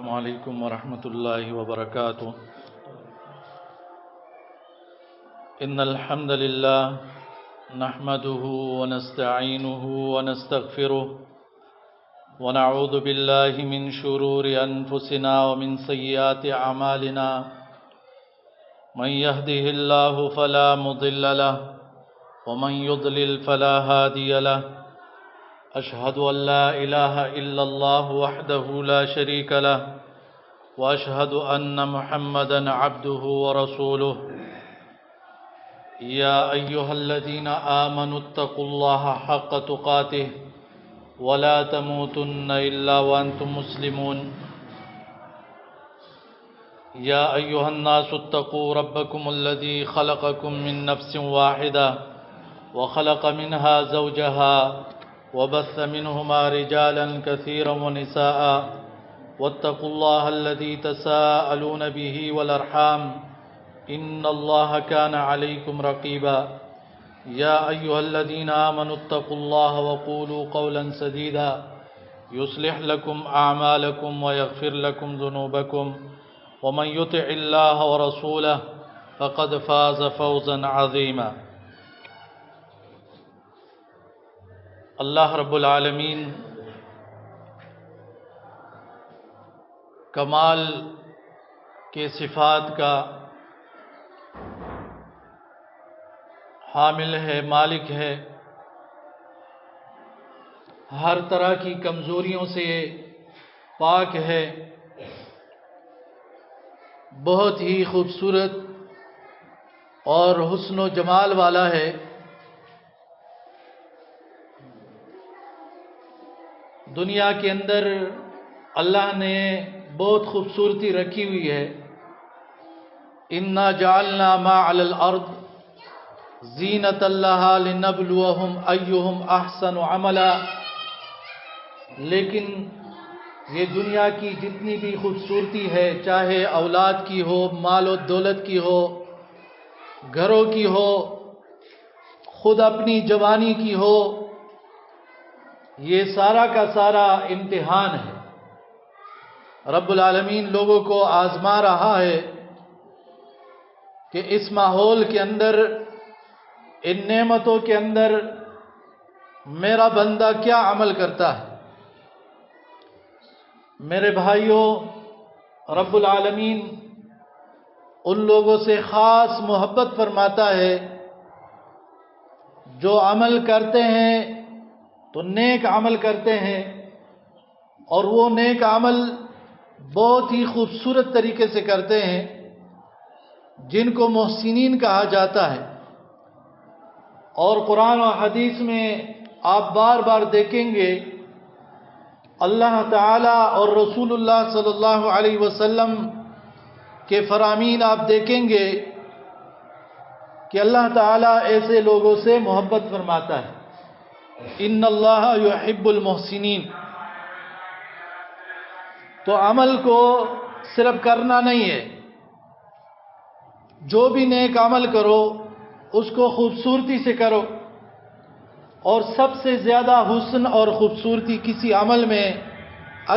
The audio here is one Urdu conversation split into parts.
السلام علیکم ورحمۃ اللہ وبرکاتہ۔ ان الحمد للہ نحمده ونستعینه ونستغفره ونعوذ باللہ من شرور انفسنا ومن سیئات اعمالنا من يهده الله فلا مضل له ومن يضلل فلا هادي له أشهد أن لا إله إلا الله وحده لا شريك له وأشهد أن محمدًا عبده ورسوله يا أيها الذين آمنوا اتقوا الله حق تقاته ولا تموتن إلا وأنتم مسلمون يا أيها الناس اتقوا ربكم الذي خلقكم من نفس واحدة وخلق منها زوجها وبث منهما رجالا كثيرا ونساء واتقوا الله الذي تساءلون به والأرحام إن الله كان عليكم رقيبا يا أيها الذين آمنوا اتقوا الله وقولوا قولا سديدا يصلح لكم أعمالكم ويغفر لكم ذنوبكم ومن يطع الله ورسوله فقد فاز فوزا عظيما۔ اللہ رب العالمین کمال کے صفات کا حامل ہے، مالک ہے، ہر طرح کی کمزوریوں سے پاک ہے، بہت ہی خوبصورت اور حسن و جمال والا ہے۔ دنیا کے اندر اللہ نے بہت خوبصورتی رکھی ہوئی ہے۔ اِنَّا جَعَلْنَا مَا عَلَى الْأَرْضِ زِينَةً لَهَا لِنَبْلُوَهُمْ أَيُّهُمْ أَحْسَنُ عَمَلًا، لیکن یہ دنیا کی جتنی بھی خوبصورتی ہے، چاہے اولاد کی ہو، مال و دولت کی ہو، گھروں کی ہو، خود اپنی جوانی کی ہو، یہ سارا کا سارا امتحان ہے۔ رب العالمین لوگوں کو آزما رہا ہے کہ اس ماحول کے اندر، ان نعمتوں کے اندر میرا بندہ کیا عمل کرتا ہے۔ میرے بھائیوں، رب العالمین ان لوگوں سے خاص محبت فرماتا ہے جو عمل کرتے ہیں تو نیک عمل کرتے ہیں، اور وہ نیک عمل بہت ہی خوبصورت طریقے سے کرتے ہیں، جن کو محسنین کہا جاتا ہے۔ اور قرآن و حدیث میں آپ بار بار دیکھیں گے اللہ تعالیٰ اور رسول اللہ صلی اللہ علیہ وسلم کے فرامین آپ دیکھیں گے کہ اللہ تعالیٰ ایسے لوگوں سے محبت فرماتا ہے۔ ان اللہ یحب المحسنین۔ تو عمل کو صرف کرنا نہیں ہے، جو بھی نیک عمل کرو اس کو خوبصورتی سے کرو، اور سب سے زیادہ حسن اور خوبصورتی کسی عمل میں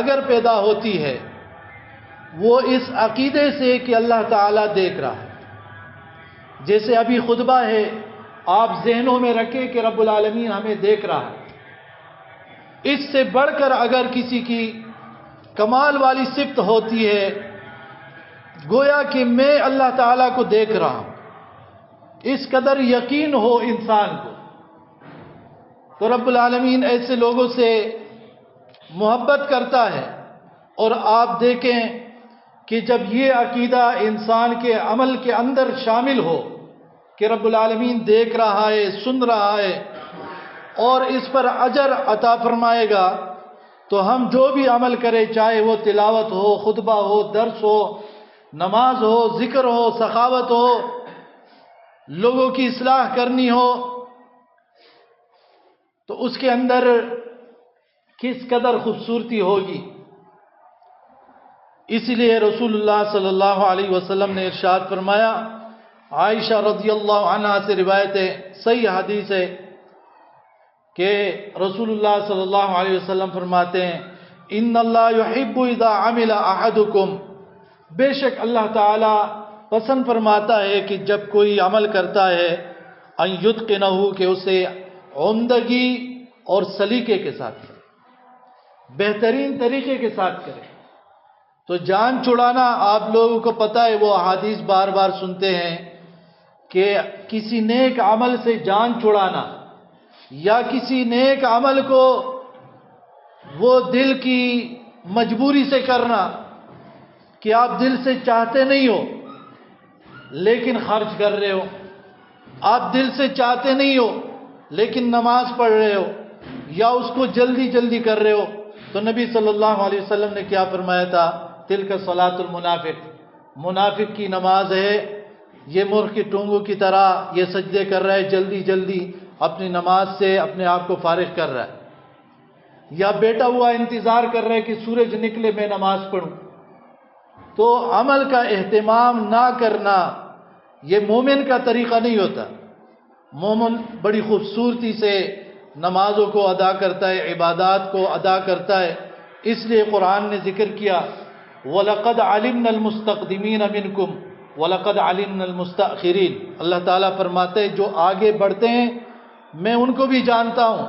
اگر پیدا ہوتی ہے وہ اس عقیدے سے کہ اللہ تعالیٰ دیکھ رہا ہے۔ جیسے ابھی خطبہ ہے، آپ ذہنوں میں رکھیں کہ رب العالمین ہمیں دیکھ رہا ہے۔ اس سے بڑھ کر اگر کسی کی کمال والی صفت ہوتی ہے، گویا کہ میں اللہ تعالیٰ کو دیکھ رہا ہوں، اس قدر یقین ہو انسان کو، تو رب العالمین ایسے لوگوں سے محبت کرتا ہے۔ اور آپ دیکھیں کہ جب یہ عقیدہ انسان کے عمل کے اندر شامل ہو کہ رب العالمین دیکھ رہا ہے، سن رہا ہے، اور اس پر اجر عطا فرمائے گا، تو ہم جو بھی عمل کریں، چاہے وہ تلاوت ہو، خطبہ ہو، درس ہو، نماز ہو، ذکر ہو، سخاوت ہو، لوگوں کی اصلاح کرنی ہو، تو اس کے اندر کس قدر خوبصورتی ہوگی۔ اس لیے رسول اللہ صلی اللہ علیہ وسلم نے ارشاد فرمایا، عائشہ رضی اللہ عنہا سے روایت ہے، صحیح حدیث ہے، کہ رسول اللہ صلی اللہ علیہ وسلم فرماتے ہیں ان اللہ یحب اذا عمل احدکم، بے شک اللہ تعالی پسند فرماتا ہے کہ جب کوئی عمل کرتا ہے ان یتقنہ، کہ اسے عمدگی اور سلیقے کے ساتھ کرے، بہترین طریقے کے ساتھ کرے۔ تو جان چھڑانا آپ لوگوں کو پتہ ہے، وہ احادیث بار بار سنتے ہیں کہ کسی نیک عمل سے جان چھڑانا یا کسی نیک عمل کو وہ دل کی مجبوری سے کرنا کہ آپ دل سے چاہتے نہیں ہو لیکن خرچ کر رہے ہو، آپ دل سے چاہتے نہیں ہو لیکن نماز پڑھ رہے ہو یا اس کو جلدی جلدی کر رہے ہو، تو نبی صلی اللہ علیہ وسلم نے کیا فرمایا تھا؟ تلک صلاۃ المنافق، منافق کی نماز ہے، یہ مرغ کی ٹونگوں کی طرح یہ سجدے کر رہا ہے، جلدی جلدی اپنی نماز سے اپنے آپ کو فارغ کر رہا ہے، یا بیٹا ہوا انتظار کر رہا ہے کہ سورج نکلے میں نماز پڑھوں۔ تو عمل کا اہتمام نہ کرنا یہ مومن کا طریقہ نہیں ہوتا۔ مومن بڑی خوبصورتی سے نمازوں کو ادا کرتا ہے، عبادات کو ادا کرتا ہے، اس لیے قرآن نے ذکر کیا وَلَقَدْ عَلِمْنَا الْمُسْتَقْدِمِينَ مِنْكُمْ وَلَقَدْ عَلِمْنَا الْمُسْتَأْخِرِينَ۔ اللہ تعالیٰ فرماتے ہیں جو آگے بڑھتے ہیں میں ان کو بھی جانتا ہوں،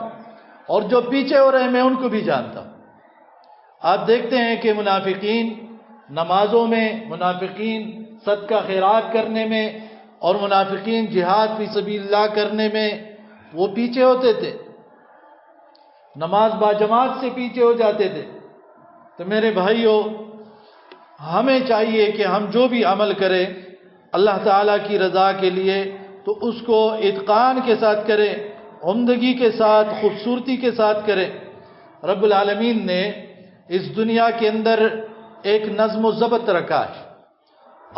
اور جو پیچھے ہو رہے ہیں میں ان کو بھی جانتا ہوں۔ آپ دیکھتے ہیں کہ منافقین نمازوں میں، منافقین صدقہ خیرات کرنے میں، اور منافقین جہاد فی سبیل اللہ کرنے میں وہ پیچھے ہوتے تھے، نماز باجماعت سے پیچھے ہو جاتے تھے۔ تو میرے بھائیوں، ہمیں چاہیے کہ ہم جو بھی عمل کریں اللہ تعالیٰ کی رضا کے لیے تو اس کو اتقان کے ساتھ کریں، عمدگی کے ساتھ، خوبصورتی کے ساتھ کریں۔ رب العالمین نے اس دنیا کے اندر ایک نظم و ضبط رکھا ہے۔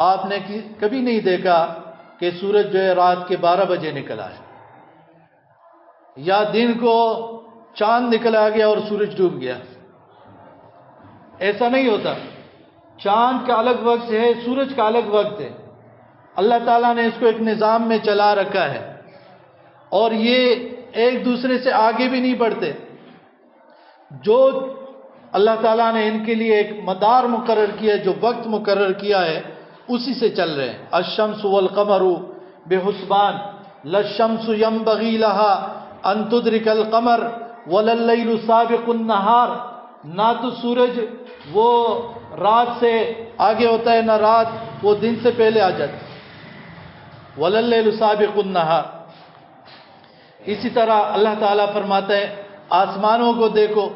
آپ نے کبھی نہیں دیکھا کہ سورج جو ہے رات کے 12 بجے نکلا ہے، یا دن کو چاند نکلا گیا اور سورج ڈوب گیا، ایسا نہیں ہوتا۔ چاند کا الگ وقت ہے، سورج کا الگ وقت ہے، اللہ تعالیٰ نے اس کو ایک نظام میں چلا رکھا ہے، اور یہ ایک دوسرے سے آگے بھی نہیں بڑھتے۔ جو اللہ تعالیٰ نے ان کے لیے ایک مدار مقرر کیا ہے، جو وقت مقرر کیا ہے، اسی سے چل رہے ہیں۔ الشمس والقمر بحسبان لا الشمس ينبغي لها ان تدرك القمر ولا الليل سابق النهار، نہ تو سورج وہ رات سے آگے ہوتا ہے، نہ رات وہ دن سے پہلے آ جاتی ہے۔ ولا الليل سابق النهار۔ اسی طرح اللہ تعالیٰ فرماتا ہے آسمانوں کو دیکھو،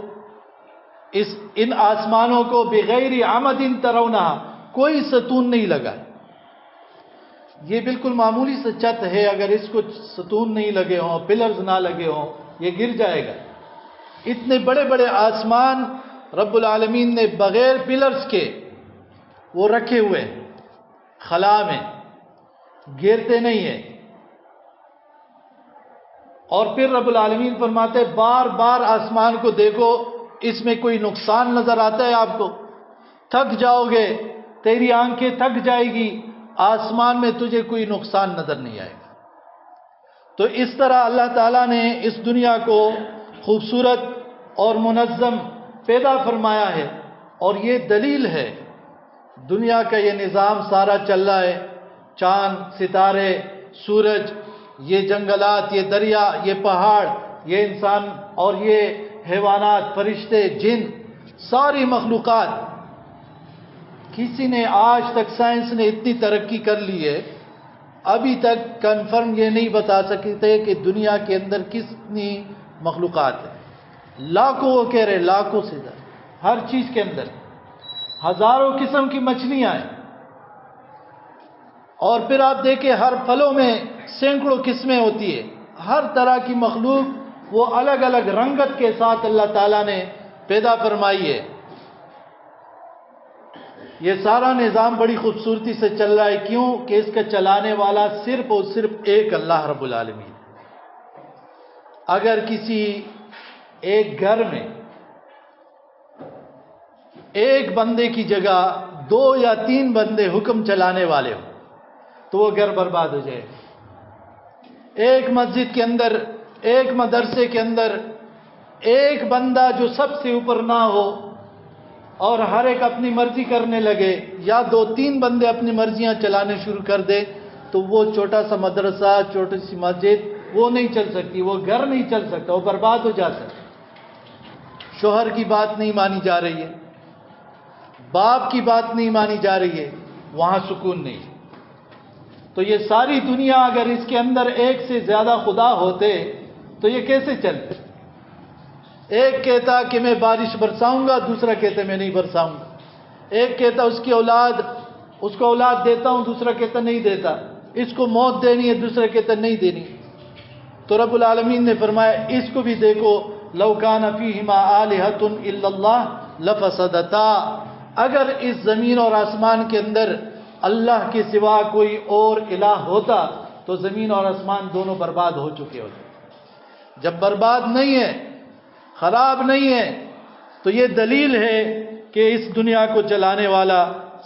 ان آسمانوں کو بغیر عمد ترونها، کوئی ستون نہیں لگا۔ یہ بالکل معمولی سے چھت ہے، اگر اس کو ستون نہیں لگے ہوں، پلرز نہ لگے ہوں، یہ گر جائے گا۔ اتنے بڑے بڑے آسمان رب العالمین نے بغیر پلرز کے وہ رکھے ہوئے خلا میں، گرتے نہیں ہیں۔ اور پھر رب العالمین فرماتے بار بار آسمان کو دیکھو، اس میں کوئی نقصان نظر آتا ہے آپ کو؟ تھک جاؤ گے، تیری آنکھیں تھک جائے گی، آسمان میں تجھے کوئی نقصان نظر نہیں آئے گا۔ تو اس طرح اللہ تعالیٰ نے اس دنیا کو خوبصورت اور منظم پیدا فرمایا ہے، اور یہ دلیل ہے دنیا کا یہ نظام سارا چل رہا ہے، چاند، ستارے، سورج، یہ جنگلات، یہ دریا، یہ پہاڑ، یہ انسان اور یہ حیوانات، فرشتے، جن، ساری مخلوقات۔ کسی نے آج تک، سائنس نے اتنی ترقی کر لی ہے، ابھی تک کنفرم یہ نہیں بتا سکتے کہ دنیا کے اندر کتنی مخلوقات ہیں۔ لاکھوں، وہ کہہ رہے لاکھوں سے زیادہ، ہر چیز کے اندر ہزاروں قسم کی مچھلیاں ہیں۔ اور پھر آپ دیکھیں ہر پھلوں میں سینکڑوں قسمیں ہوتی ہے، ہر طرح کی مخلوق وہ الگ الگ رنگت کے ساتھ اللہ تعالیٰ نے پیدا فرمائی ہے۔ یہ سارا نظام بڑی خوبصورتی سے چل رہا ہے، کیوں کہ اس کا چلانے والا صرف اور صرف ایک اللہ رب العالمین۔ اگر کسی ایک گھر میں ایک بندے کی جگہ 2 یا 3 بندے حکم چلانے والے ہوں تو وہ گھر برباد ہو جائے۔ ایک مسجد کے اندر، ایک مدرسے کے اندر ایک بندہ جو سب سے اوپر نہ ہو اور ہر ایک اپنی مرضی کرنے لگے یا 2-3 بندے اپنی مرضیاں چلانے شروع کر دے تو وہ چھوٹا سا مدرسہ، چھوٹی سی مسجد وہ نہیں چل سکتی، وہ گھر نہیں چل سکتا، وہ برباد ہو جاتا ہے۔ شوہر کی بات نہیں مانی جا رہی ہے، باپ کی بات نہیں مانی جا رہی ہے، وہاں سکون نہیں۔ تو یہ ساری دنیا اگر اس کے اندر ایک سے زیادہ خدا ہوتے تو یہ کیسے چلتے؟ ایک کہتا کہ میں بارش برساؤں گا، دوسرا کہتا میں نہیں برساؤں گا۔ ایک کہتا اس کو اولاد دیتا ہوں، دوسرا کہتا نہیں دیتا۔ اس کو موت دینی ہے، دوسرا کہتا نہیں دینی۔ تو رب العالمین نے فرمایا اس کو بھی دیکھو، لو کان فیہما آلہۃ الا اللہ لفسدتا، اگر اس زمین اور آسمان کے اندر اللہ کے سوا کوئی اور الہ ہوتا تو زمین اور آسمان دونوں برباد ہو چکے ہوتے۔ جب برباد نہیں ہے، خراب نہیں ہے، تو یہ دلیل ہے کہ اس دنیا کو چلانے والا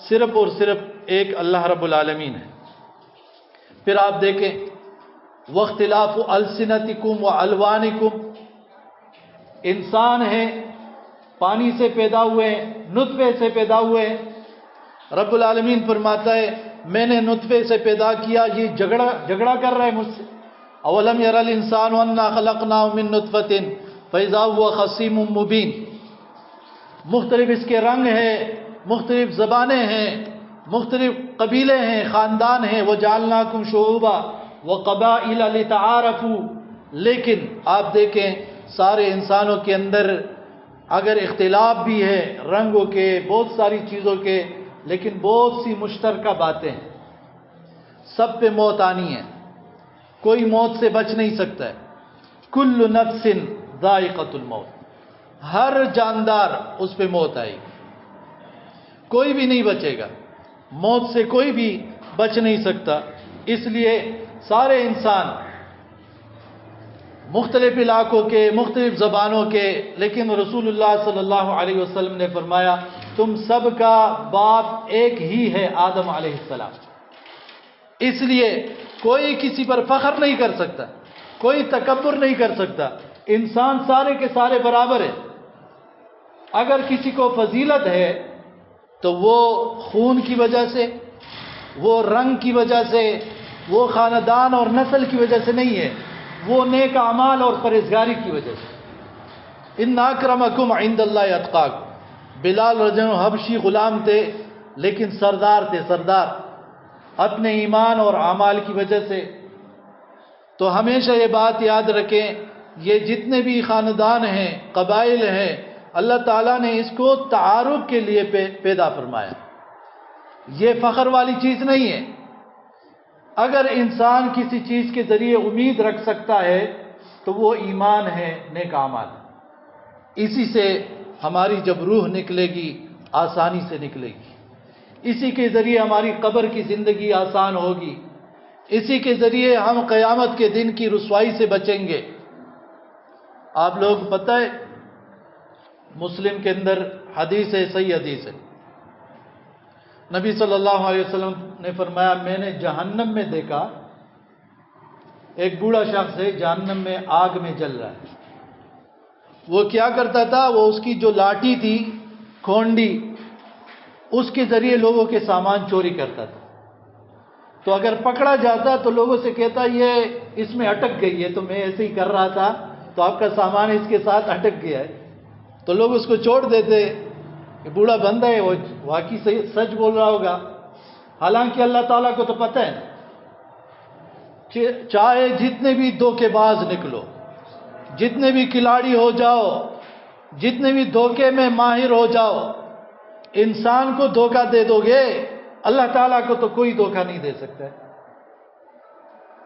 صرف اور صرف ایک اللہ رب العالمین ہے۔ پھر آپ دیکھیں واختلاف السنتکم والوانکم، انسان ہے، پانی سے پیدا ہوئے ہیں، نطفے سے پیدا ہوئے ہیں۔ رب العالمین فرماتا ہے میں نے نطفے سے پیدا کیا، یہ جھگڑا کر رہا ہے مجھ سے۔ اولم یر الانسان انا خلقناه من نطفة فاذا هو خصیم مبین، مختلف اس کے رنگ ہیں، مختلف زبانیں ہیں، مختلف قبیلے ہیں، خاندان ہیں، وجعلناکم شعوبا وقبائل لتعارفوا، لیکن آپ دیکھیں سارے انسانوں کے اندر اگر اختلاف بھی ہے رنگوں کے، بہت ساری چیزوں کے، لیکن بہت سی مشترکہ باتیں ہیں۔ سب پہ موت آنی ہے، کوئی موت سے بچ نہیں سکتا ہے۔ کل نفس ذائقۃ الموت، ہر جاندار اس پہ موت آئے گی، کوئی بھی نہیں بچے گا، موت سے کوئی بھی بچ نہیں سکتا۔ اس لیے سارے انسان مختلف علاقوں کے، مختلف زبانوں کے، لیکن رسول اللہ صلی اللہ علیہ وسلم نے فرمایا تم سب کا باپ ایک ہی ہے، آدم علیہ السلام۔ اس لیے کوئی کسی پر فخر نہیں کر سکتا، کوئی تکبر نہیں کر سکتا، انسان سارے کے سارے برابر ہیں۔ اگر کسی کو فضیلت ہے تو وہ خون کی وجہ سے، وہ رنگ کی وجہ سے، وہ خاندان اور نسل کی وجہ سے نہیں ہے، وہ نیک اعمال اور پرہیزگاری کی وجہ سے۔ ان اکرمکم عند اللہ اتقاکم، بلال رضی اللہ عنہ حبشی غلام تھے لیکن سردار تھے، سردار اپنے ایمان اور اعمال کی وجہ سے۔ تو ہمیشہ یہ بات یاد رکھیں، یہ جتنے بھی خاندان ہیں، قبائل ہیں، اللہ تعالیٰ نے اس کو تعارف کے لیے پیدا فرمایا، یہ فخر والی چیز نہیں ہے۔ اگر انسان کسی چیز کے ذریعے امید رکھ سکتا ہے تو وہ ایمان ہے، نیک اعمال۔ اسی سے ہماری جب روح نکلے گی آسانی سے نکلے گی، اسی کے ذریعے ہماری قبر کی زندگی آسان ہوگی، اسی کے ذریعے ہم قیامت کے دن کی رسوائی سے بچیں گے۔ آپ لوگ پتہ ہے مسلم کے اندر حدیث ہے، صحیح حدیث ہے، نبی صلی اللہ علیہ وسلم نے فرمایا میں نے جہنم میں دیکھا ایک بوڑھا شخص ہے، جہنم میں آگ میں جل رہا ہے۔ وہ کیا کرتا تھا، وہ اس کی جو لاٹھی تھی، کھونڈی، اس کے ذریعے لوگوں کے سامان چوری کرتا تھا۔ تو اگر پکڑا جاتا تو لوگوں سے کہتا یہ اس میں اٹک گئی ہے، تو میں ایسے ہی کر رہا تھا تو آپ کا سامان اس کے ساتھ اٹک گیا ہے، تو لوگ اس کو چھوڑ دیتے کہ بوڑھا بندہ ہے، وہ واقعی سچ بول رہا ہوگا۔ حالانکہ اللہ تعالیٰ کو تو پتہ ہے، چاہے جتنے بھی دھوکے باز نکلو، جتنے بھی کھلاڑی ہو جاؤ، جتنے بھی دھوکے میں ماہر ہو جاؤ، انسان کو دھوکہ دے دو گے، اللہ تعالیٰ کو تو کوئی دھوکہ نہیں دے سکتا ہے۔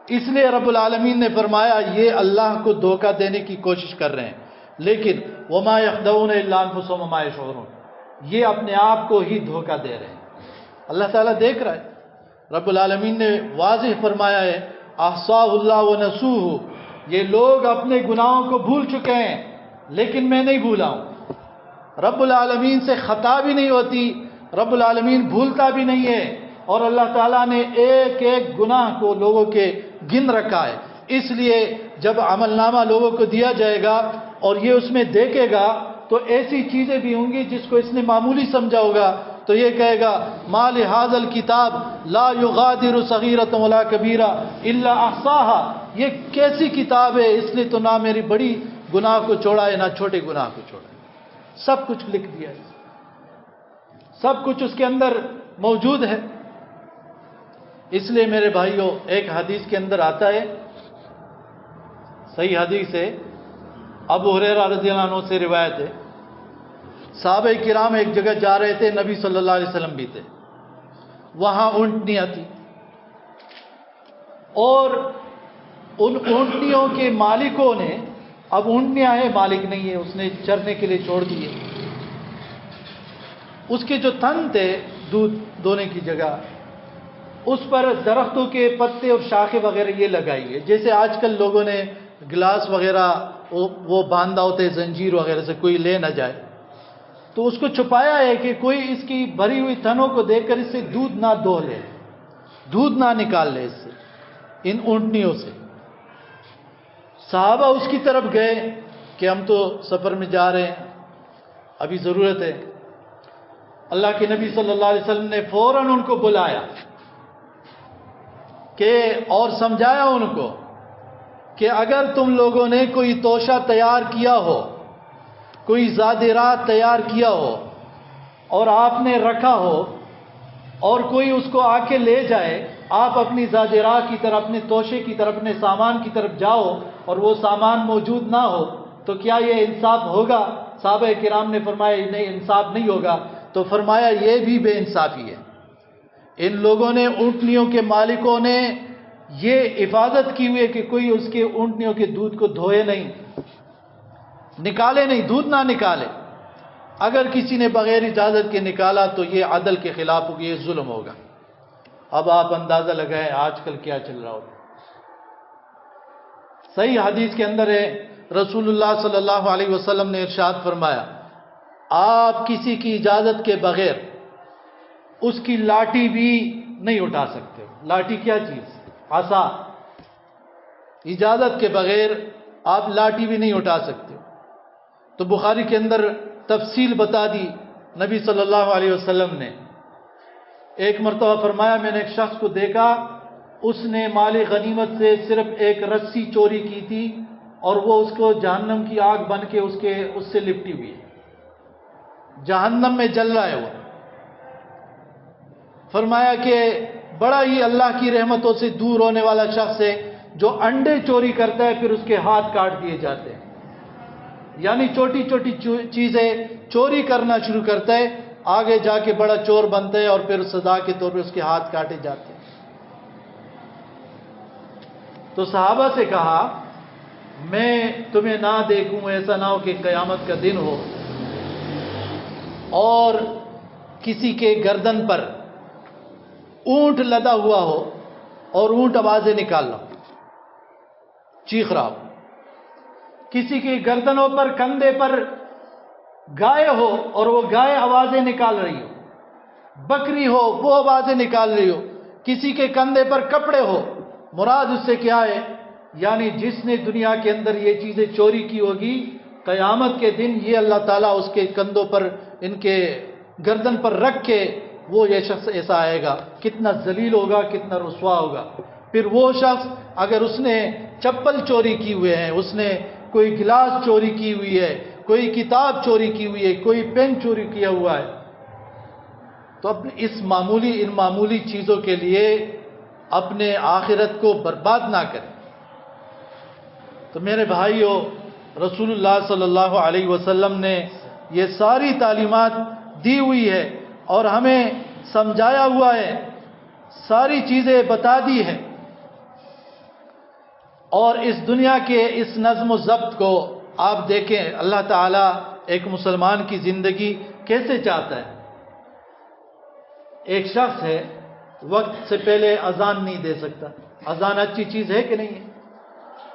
اس لیے رب العالمین نے فرمایا یہ اللہ کو دھوکہ دینے کی کوشش کر رہے ہیں، لیکن وما يخدعون الا انفسهم وما يشعرون، یہ اپنے آپ کو ہی دھوکہ دے رہے ہیں۔ اللہ تعالیٰ دیکھ رہا ہے، رب العالمین نے واضح فرمایا ہے احصاہ اللہ ونسوہ، یہ لوگ اپنے گناہوں کو بھول چکے ہیں لیکن میں نہیں بھولا ہوں۔ رب العالمین سے خطا بھی نہیں ہوتی، رب العالمین بھولتا بھی نہیں ہے، اور اللہ تعالیٰ نے ایک ایک گناہ کو لوگوں کے گن رکھا ہے۔ اس لیے جب عمل نامہ لوگوں کو دیا جائے گا اور یہ اس میں دیکھے گا تو ایسی چیزیں بھی ہوں گی جس کو اس نے معمولی سمجھا ہوگا تو یہ کہے گا ما لہذا الکتاب لا یغادر صغیرۃ ولا کبیرہ الا احصاها، یہ کیسی کتاب ہے، اس نے تو نہ میری بڑی گناہ کو چھوڑا ہے نہ چھوٹے گناہ کو چھوڑا ہے، سب کچھ لکھ دیا ہے، سب کچھ اس کے اندر موجود ہے۔ اس لیے میرے بھائیوں، ایک حدیث کے اندر آتا ہے، صحیح حدیث ہے، ابو ہریرہ رضی اللہ عنہ سے روایت ہے، صحابہ کرام ایک جگہ جا رہے تھے، نبی صلی اللہ علیہ وسلم بھی تھے، وہاں اونٹنیاں تھیں، اور ان اونٹنیوں کے مالکوں نے، اب اونٹنیاں ہیں مالک نہیں ہے، اس نے چرنے کے لیے چھوڑ دیے، اس کے جو تھن تھے دودھ دونے کی جگہ، اس پر درختوں کے پتے اور شاخیں وغیرہ یہ لگائی ہے، جیسے آج کل لوگوں نے گلاس وغیرہ وہ باندھا ہوتے زنجیر وغیرہ سے کوئی لے نہ جائے، تو اس کو چھپایا ہے کہ کوئی اس کی بھری ہوئی تھنوں کو دیکھ کر اس سے دودھ نہ دو لے، دودھ نہ نکال لے اس سے، ان اونٹنیوں سے۔ صحابہ اس کی طرف گئے کہ ہم تو سفر میں جا رہے ہیں، ابھی ضرورت ہے۔ اللہ کے نبی صلی اللہ علیہ وسلم نے فوراً ان کو بلایا کہ اور سمجھایا ان کو کہ اگر تم لوگوں نے کوئی توشہ تیار کیا ہو، کوئی زادرات تیار کیا ہو اور آپ نے رکھا ہو اور کوئی اس کو آ کے لے جائے، آپ اپنی زادرات کی طرف، اپنے توشے کی طرف، اپنے سامان کی طرف جاؤ اور وہ سامان موجود نہ ہو تو کیا یہ انصاف ہوگا؟ صحابہ کرام نے فرمایا نہیں، انصاف نہیں ہوگا۔ تو فرمایا یہ بھی بے انصافی ہے، ان لوگوں نے، اونٹنیوں کے مالکوں نے یہ حفاظت کی ہوئی ہے کہ کوئی اس کے اونٹنیوں کے دودھ کو دھوئے نہیں، نکالے نہیں، دودھ نہ نکالے، اگر کسی نے بغیر اجازت کے نکالا تو یہ عدل کے خلاف ہوگا، یہ ظلم ہوگا۔ اب آپ اندازہ لگائیں آج کل کیا چل رہا ہوگا۔ صحیح حدیث کے اندر ہے، رسول اللہ صلی اللہ علیہ وسلم نے ارشاد فرمایا، آپ کسی کی اجازت کے بغیر اس کی لاٹھی بھی نہیں اٹھا سکتے۔ لاٹھی کیا چیز؟ عصا، اجازت کے بغیر آپ لاٹھی بھی نہیں اٹھا سکتے۔ تو بخاری کے اندر تفصیل بتا دی نبی صلی اللہ علیہ وسلم نے۔ ایک مرتبہ فرمایا، میں نے ایک شخص کو دیکھا، اس نے مال غنیمت سے صرف ایک رسی چوری کی تھی اور وہ اس کو جہنم کی آگ بن کے اس سے لپٹی ہوئی ہے، جہنم میں جل رہا ہے وہ۔ فرمایا کہ بڑا ہی اللہ کی رحمتوں سے دور ہونے والا شخص ہے جو انڈے چوری کرتا ہے، پھر اس کے ہاتھ کاٹ دیے جاتے ہیں، یعنی چھوٹی چھوٹی چیزیں چوری کرنا شروع کرتا ہے، آگے جا کے بڑا چور بنتا ہے اور پھر سزا کے طور پہ اس کے ہاتھ کاٹے جاتے ہیں۔ تو صحابہ سے کہا، میں تمہیں نہ دیکھوں، ایسا نہ ہو کہ قیامت کا دن ہو اور کسی کے گردن پر اونٹ لدا ہوا ہو اور اونٹ آوازیں نکال رہا ہو، چیخ رہا ہو، کسی کی گردنوں پر، کندھے پر گائے ہو اور وہ گائے آوازیں نکال رہی ہو، بکری ہو وہ آوازیں نکال رہی ہو، کسی کے کندھے پر کپڑے ہو۔ مراد اس سے کیا ہے؟ یعنی جس نے دنیا کے اندر یہ چیزیں چوری کی ہوگی، قیامت کے دن یہ اللہ تعالیٰ اس کے کندھوں پر، ان کے گردن پر رکھ کے وہ یہ شخص ایسا آئے گا، کتنا ذلیل ہوگا، کتنا رسوا ہوگا۔ پھر وہ شخص اگر اس نے چپل چوری کی ہوئے ہیں، اس نے کوئی گلاس چوری کی ہوئی ہے، کوئی کتاب چوری کی ہوئی ہے، کوئی پین چوری کیا ہوا ہے، تو اپنے ان معمولی چیزوں کے لیے اپنے آخرت کو برباد نہ کریں۔ تو میرے بھائیوں، رسول اللہ صلی اللہ علیہ وسلم نے یہ ساری تعلیمات دی ہوئی ہے اور ہمیں سمجھایا ہوا ہے، ساری چیزیں بتا دی ہیں، اور اس دنیا کے اس نظم و ضبط کو آپ دیکھیں، اللہ تعالیٰ ایک مسلمان کی زندگی کیسے چاہتا ہے۔ ایک شخص ہے، وقت سے پہلے اذان نہیں دے سکتا، اذان اچھی چیز ہے کہ نہیں ہے؟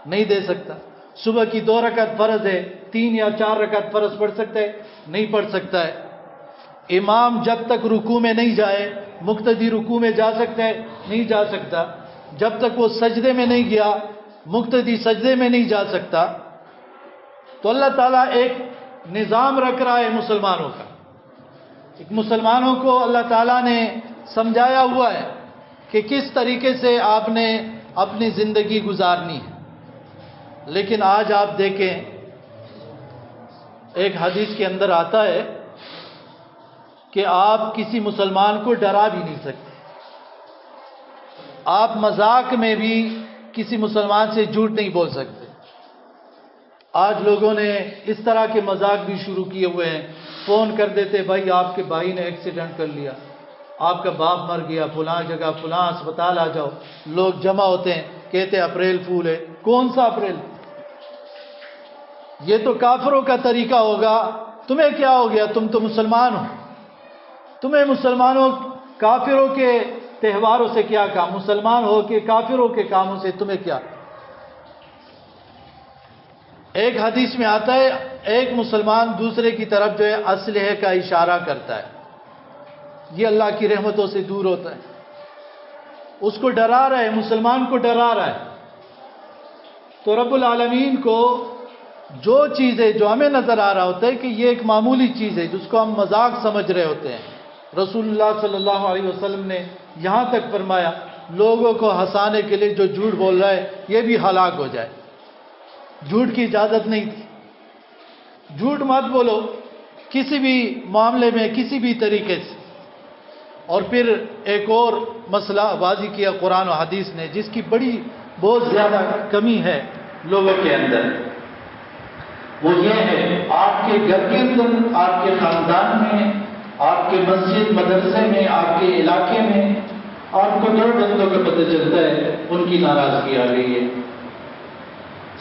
نہیں دے سکتا۔ صبح کی 2 رکعت فرض ہے، 3 یا 4 رکعت فرض پڑھ سکتا ہے؟ نہیں پڑھ سکتا ہے۔ امام جب تک رکوع میں نہیں جائے، مقتدی رکوع میں جا سکتا ہے؟ نہیں جا سکتا۔ جب تک وہ سجدے میں نہیں گیا، مقتدی سجدے میں نہیں جا سکتا۔ تو اللہ تعالیٰ ایک نظام رکھ رہا ہے مسلمانوں کا. ایک مسلمانوں کو اللہ تعالیٰ نے سمجھایا ہوا ہے کہ کس طریقے سے آپ نے اپنی زندگی گزارنی ہے. لیکن آج آپ دیکھیں، ایک حدیث کے اندر آتا ہے کہ آپ کسی مسلمان کو ڈرا بھی نہیں سکتے. آپ مذاق میں بھی کسی مسلمان سے جھوٹ نہیں بول سکتے. آج لوگوں نے اس طرح کے مذاق بھی شروع کیے ہوئے ہیں. فون کر دیتے، بھائی آپ کے بھائی نے ایکسیڈنٹ کر لیا، آپ کا باپ مر گیا، فلاں جگہ فلاں اسپتال آ جاؤ. لوگ جمع ہوتے ہیں، کہتے اپریل فول ہے. کون سا اپریل؟ یہ تو کافروں کا طریقہ ہوگا. تمہیں کیا ہو گیا؟ تم تو مسلمان ہو. تمہیں مسلمانوں کافروں کے تہواروں سے کیا کام؟ مسلمان ہو کے کافروں کے کاموں سے تمہیں کیا؟ ایک حدیث میں آتا ہے، ایک مسلمان دوسرے کی طرف جو ہے اسلحے کا اشارہ کرتا ہے، یہ اللہ کی رحمتوں سے دور ہوتا ہے. اس کو ڈرا رہا ہے، مسلمان کو ڈرا رہا ہے. تو رب العالمین کو جو چیز ہے، جو ہمیں نظر آ رہا ہوتا ہے کہ یہ ایک معمولی چیز ہے جس کو ہم مذاق سمجھ رہے ہوتے ہیں، رسول اللہ صلی اللہ علیہ وسلم نے یہاں تک فرمایا لوگوں کو ہنسانے کے لیے جو جھوٹ بول رہا ہے یہ بھی ہلاک ہو جائے. جھوٹ کی اجازت نہیں تھی. جھوٹ مت بولو کسی بھی معاملے میں، کسی بھی طریقے سے. اور پھر ایک اور مسئلہ واضح کیا قرآن و حدیث نے، جس کی بہت زیادہ کمی ہے لوگوں کے اندر. وہ یہ ہے، آپ کے گھر کے اندر، آپ کے خاندان میں، آپ کے مسجد مدرسے میں، آپ کے علاقے میں آپ کو دو بندوں کا پتہ چلتا ہے ان کی ناراضگی آ گئی ہے.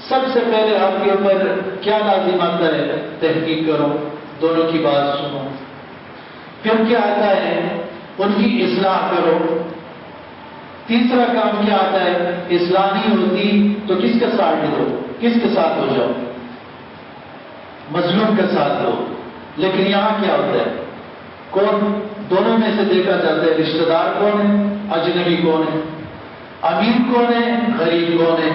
سب سے پہلے آپ کے اوپر کیا لازم آتا ہے؟ تحقیق کرو، دونوں کی بات سنو. پھر کیا آتا ہے؟ ان کی اصلاح کرو. تیسرا کام کیا آتا ہے؟ اصلاح نہیں ہوتی تو کس کا ساتھ دو؟ کس کے ساتھ ہو جاؤ؟ مظلوم کا ساتھ دو. لیکن یہاں کیا ہوتا ہے؟ کون دونوں میں سے دیکھا جاتا ہے؟ رشتہ دار کون ہے؟ اجنبی کون ہے؟ امیر کون ہے؟ غریب کون ہے؟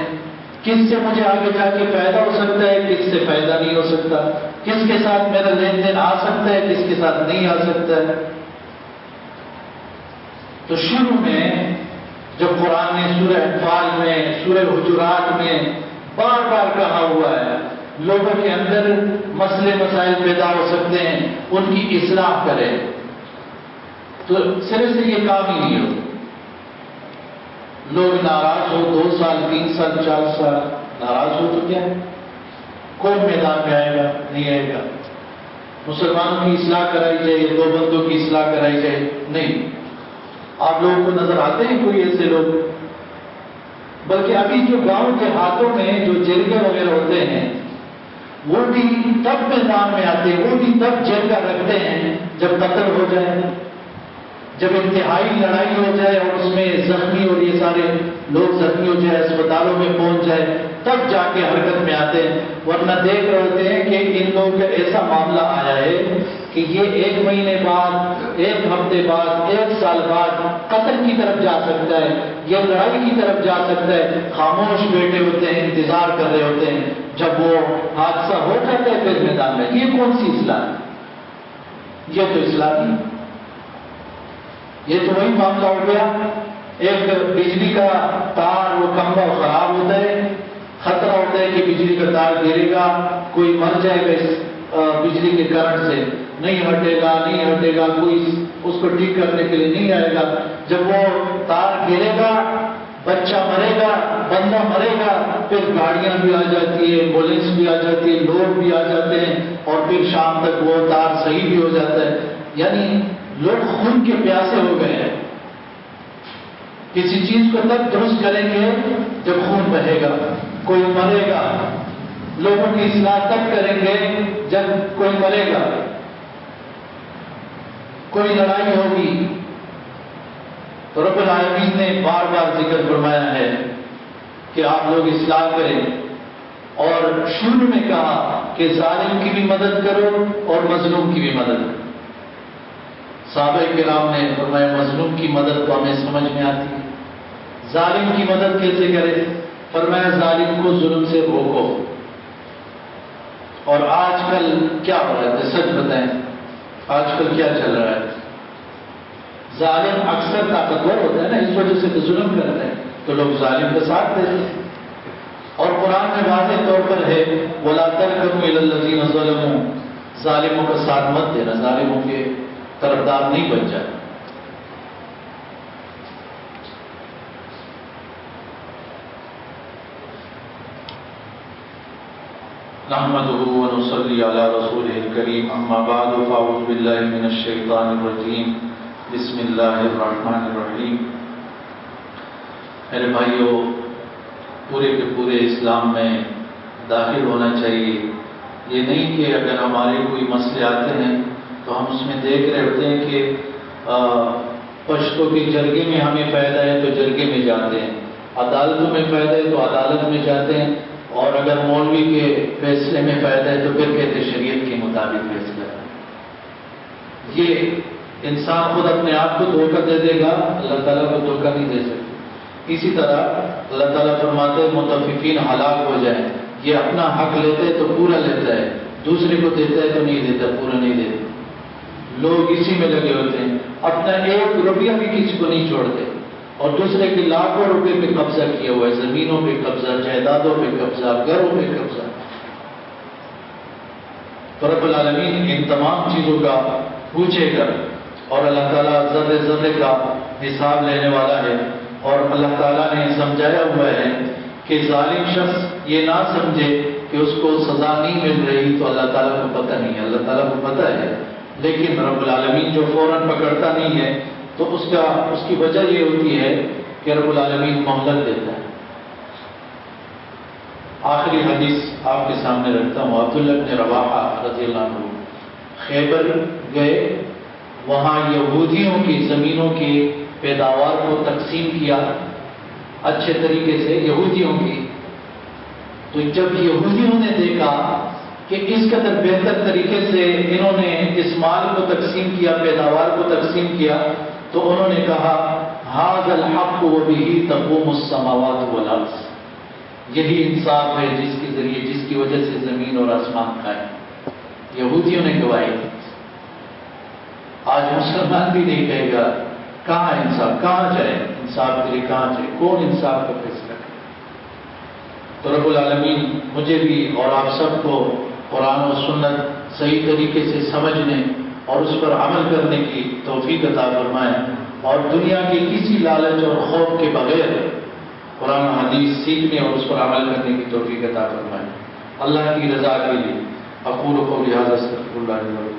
کس سے مجھے آگے جا کے فائدہ ہو سکتا ہے، کس سے فائدہ نہیں ہو سکتا؟ کس کے ساتھ میرا لین دین آ سکتا ہے، کس کے ساتھ نہیں آ سکتا ہے؟ تو شروع میں جب قرآن نے سورہ انفال میں، سورہ حجرات میں بار بار کہا ہوا ہے لوگوں کے اندر مسئلے مسائل پیدا ہو سکتے ہیں، ان کی اصلاح کریں، تو سرے سے یہ کام ہی نہیں ہوتا. لوگ ناراض ہو 2 سال 3 سال 4 سال ناراض ہو تو کیا ہے؟ کون میدان میں آئے گا؟ نہیں آئے گا. مسلمانوں کی اصلاح کرائی جائے، 2 بندوں کی اصلاح کرائی جائے، نہیں. آپ لوگوں کو نظر آتے ہیں کوئی ایسے لوگ؟ بلکہ ابھی جو گاؤں کے ہاتھوں میں جو جرگے وغیرہ ہوتے ہیں وہ بھی تب میدان میں آتے ہیں، وہ بھی تب جرگہ رکھتے ہیں جب قتل ہو جائے، جب انتہائی لڑائی ہو جائے اور اس میں زخمی اور یہ سارے لوگ زخمی ہو جائے، اسپتالوں میں پہنچ جائے، تب جا کے حرکت میں آتے ہیں. ورنہ دیکھ رہے ہوتے ہیں کہ ان لوگوں کا ایسا معاملہ آیا ہے کہ یہ 1 مہینے بعد، 1 ہفتے بعد، 1 سال بعد قتل کی طرف جا سکتا ہے، یہ لڑائی کی طرف جا سکتا ہے. خاموش بیٹھے ہوتے ہیں، انتظار کر رہے ہوتے ہیں جب وہ حادثہ ہو جاتا ہے پھر میدان میں. یہ کون سی اصلاح ہے؟ یہ تو اصلاح نہیں. یہ تو وہی معاملہ ہو گیا، ایک بجلی کا تار وہ کھمبا خراب ہوتا ہے، خطرہ ہوتا ہے کہ بجلی کا تار گرے گا، کوئی مر جائے گا اس بجلی کے کرنٹ سے، نہیں ہٹے گا، کوئی اس کو ٹھیک کرنے کے لیے نہیں آئے گا. جب وہ تار گرے گا، بچہ مرے گا، بندہ مرے گا، پھر گاڑیاں بھی آ جاتی ہے، ایمبولینس بھی آ جاتی ہے، لوگ بھی آ جاتے ہیں، اور پھر شام تک وہ تار صحیح بھی ہو جاتا ہے. یعنی لوگ خون کے پیاسے ہو گئے ہیں. کسی چیز کو تب درست کریں گے جب خون بہے گا، کوئی مرے گا. لوگوں کی اصلاح تب کریں گے جب کوئی مرے گا، کوئی لڑائی ہوگی. تو رب العالمین نے بار بار ذکر فرمایا ہے کہ آپ لوگ اصلاح کریں، اور شروع میں کہا کہ ظالم کی بھی مدد کرو اور مظلوم کی بھی مدد کرو. صحابہ کرام نے فرمایا مظلوم کی مدد تو ہمیں سمجھ میں آتی ہے، ظالم کی مدد کیسے کرے؟ فرمایا ظالم کو ظلم سے روکو، اور آج کل کیا ہو رہا ہے؟ سچ بتائیں، آج کل کیا چل رہا ہے؟ ظالم اکثر طاقتور ہوتا ہے نا، اس وجہ سے تو ظلم کرتا ہے، تو لوگ ظالم کا ساتھ دیتے ہیں۔ اور قرآن میں واضح طور پر ہے وَلَا تَرْكَنُوا إِلَى الَّذِينَ ظَلَمُوا، ظالموں کا ساتھ مت دینا، ظالموں کے طرفدار نہیں بن جانا۔ نحمده ونصلي على رسوله الكريم، اما بعد فاعوذ بالله من الشيطان الرجيم، بسم الله الرحمن الرحيم۔ میرے بھائیو، پورے کے پورے اسلام میں داخل ہونا چاہیے۔ یہ نہیں کہ اگر ہمارے کوئی مسئلے آتے ہیں تو ہم اس میں دیکھ رہے ہوتے ہیں کہ پشتوں کے جرگے میں ہمیں فائدہ ہے تو جرگے میں جاتے ہیں، عدالتوں میں فائدہ ہے تو عدالت میں جاتے ہیں، اور اگر مولوی کے فیصلے میں فائدہ ہے تو پھر کہتے شریعت کے مطابق فیصلہ ہے۔ یہ انسان خود اپنے آپ کو دھوکہ دے دے گا، اللہ تعالیٰ کو دھوکہ نہیں دے سکتا۔ اسی طرح اللہ تعالیٰ فرماتے ہیں متفقین ہلاک ہو جائیں، یہ اپنا حق لیتے ہے تو پورا لیتا ہے، دوسرے کو دیتا ہے تو نہیں دیتا، پورا نہیں دیتا۔ لوگ اسی میں لگے ہوتے ہیں، اپنا ایک روپیہ بھی کسی کو نہیں چھوڑتے، اور دوسرے کے لاکھوں روپے پہ قبضہ کیا ہوا ہے، زمینوں پہ قبضہ، جائیدادوں پہ قبضہ، گھروں پہ قبضہ۔ تو رب العالمین ان تمام چیزوں کا پوچھے گا، اور اللہ تعالیٰ ذرے ذرے کا حساب لینے والا ہے۔ اور اللہ تعالیٰ نے سمجھایا ہوا ہے کہ ظالم شخص یہ نہ سمجھے کہ اس کو سزا نہیں مل رہی تو اللہ تعالیٰ کو پتہ نہیں ہے، اللہ تعالیٰ کو پتہ ہے، لیکن رب العالمین جو فوراً پکڑتا نہیں ہے تو اس کی وجہ یہ ہوتی ہے کہ رب العالمین مہلت دیتا ہے۔ آخری حدیث آپ کے سامنے رکھتا ہوں۔ عبداللہ بن رواحہ رضی اللہ عنہ خیبر گئے، وہاں یہودیوں کی زمینوں کی پیداوار کو تقسیم کیا اچھے طریقے سے، یہودیوں کی۔ تو جب یہودیوں نے دیکھا کہ اس قدر بہتر طریقے سے انہوں نے اس مال کو تقسیم کیا، پیداوار کو تقسیم کیا، تو انہوں نے کہا ھذا الحق وبہ تقوم السماوات والارض، یہی انصاف ہے جس کے ذریعے، جس کی وجہ سے زمین اور آسمان قائم۔ یہودیوں نے گواہی دی۔ آج مسلمان بھی نہیں کہے گا کہاں انصاف، کہاں جائے انصاف کے لیے، کہاں جائے، کون انصاف کا فیصلہ کرے؟ تو رب العالمین مجھے بھی اور آپ سب کو قرآن و سنت صحیح طریقے سے سمجھنے اور اس پر عمل کرنے کی توفیق عطا فرمائے، اور دنیا کے کسی لالچ اور خوف کے بغیر قرآن و حدیث سیکھنے اور اس پر عمل کرنے کی توفیق عطا فرمائے۔ اللہ کی رضا کے لیے اقول قولی ھذا استغفر اللہ لي ولکم۔